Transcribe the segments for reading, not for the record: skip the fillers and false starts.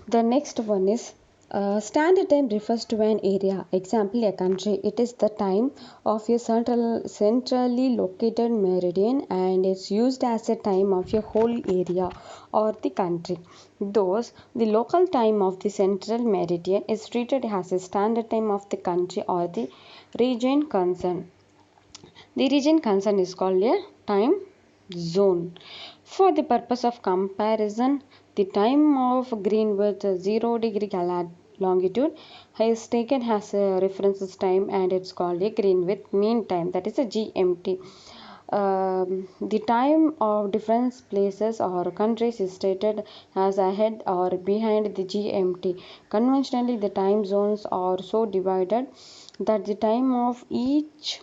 The next one is standard time refers to an area, example a country. It is the time of a centrally located meridian and is used as a time of a whole area or the country. Thus, the local time of the central meridian is treated as a standard time of the country or the region concerned. The region concerned is called a time zone. For the purpose of comparison, the time of Greenwich 0 degree longitude is taken as a reference time and it's called a Greenwich Mean Time, that is a GMT. The time of different places or countries is stated as ahead or behind the GMT. Conventionally, the time zones are so divided that the time of each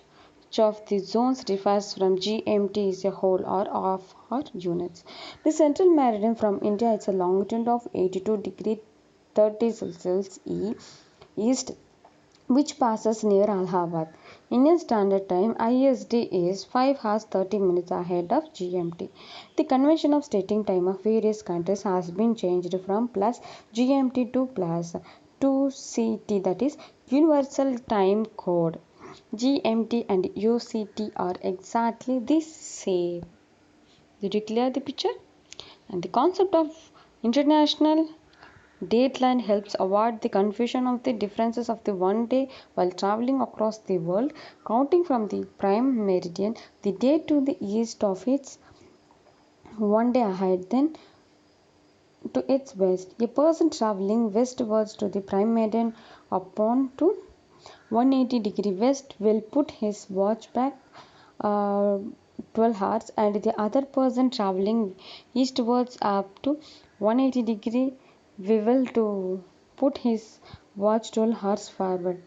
of the zones differs from GMT is a whole or half or units. The central meridian from India is a longitude of 82 degree 30 Celsius east, which passes near Allahabad. Indian Standard Time (IST) is 5 hours 30 minutes ahead of GMT. The convention of stating time of various countries has been changed from plus GMT to plus 2CT, that is Universal Time Code. GMT and UCT are exactly the same. Did you clear the picture? And the concept of international dateline helps avoid the confusion of the differences of the one day while traveling across the world. Counting from the prime meridian, the day to the east of its one day ahead, then to its west. A person traveling westwards to the prime meridian upon to 180 degree west will put his watch back 12 hours, and the other person traveling eastwards up to 180 degree we will to put his watch 12 hours forward.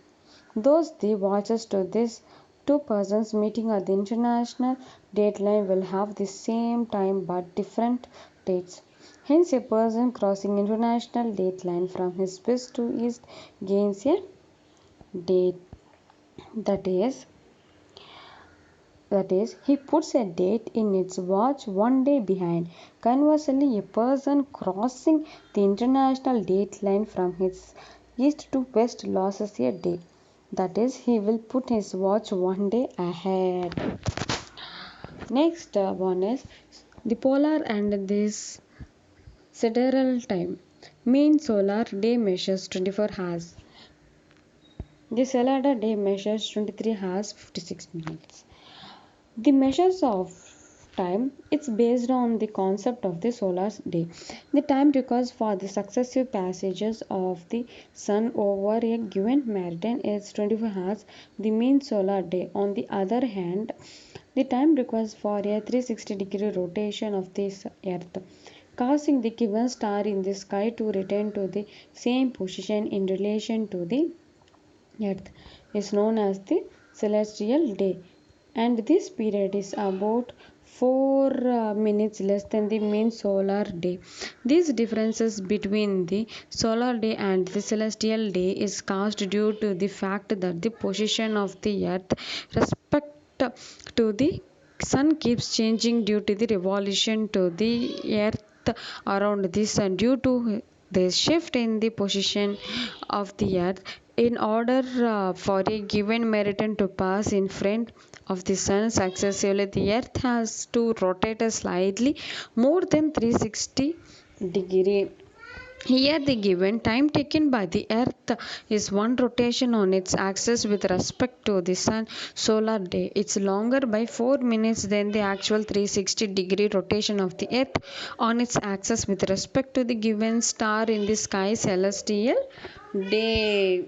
Thus the watches to these two persons meeting at the international dateline will have the same time but different dates. Hence, a person crossing international dateline from his west to east gains a date, that is, he puts a date in its watch one day behind. Conversely, a person crossing the international dateline from his east to west loses a day, that is, he will put his watch one day ahead. Next one is the polar and this sidereal time. Mean solar day measures 24 hours. The solar day measures 23 hours 56 minutes. The measures of time, it's based on the concept of the solar day. The time required for the successive passages of the sun over a given meridian is 24 hours. The mean solar day, on the other hand, the time required for a 360-degree rotation of the earth, causing the given star in the sky to return to the same position in relation to the earth, is known as the celestial day, and this period is about 4 minutes less than the mean solar day. These differences between the solar day and the celestial day is caused due to the fact that the position of the earth respect to the sun keeps changing due to the revolution to the earth around the sun. Due to the shift in the position of the earth, in order for a given meridian to pass in front of the sun successively, the earth has to rotate slightly more than 360 degree. Here the given time taken by the earth is one rotation on its axis with respect to the sun solar day. It's longer by 4 minutes than the actual 360-degree rotation of the earth on its axis with respect to the given star in the sky celestial day.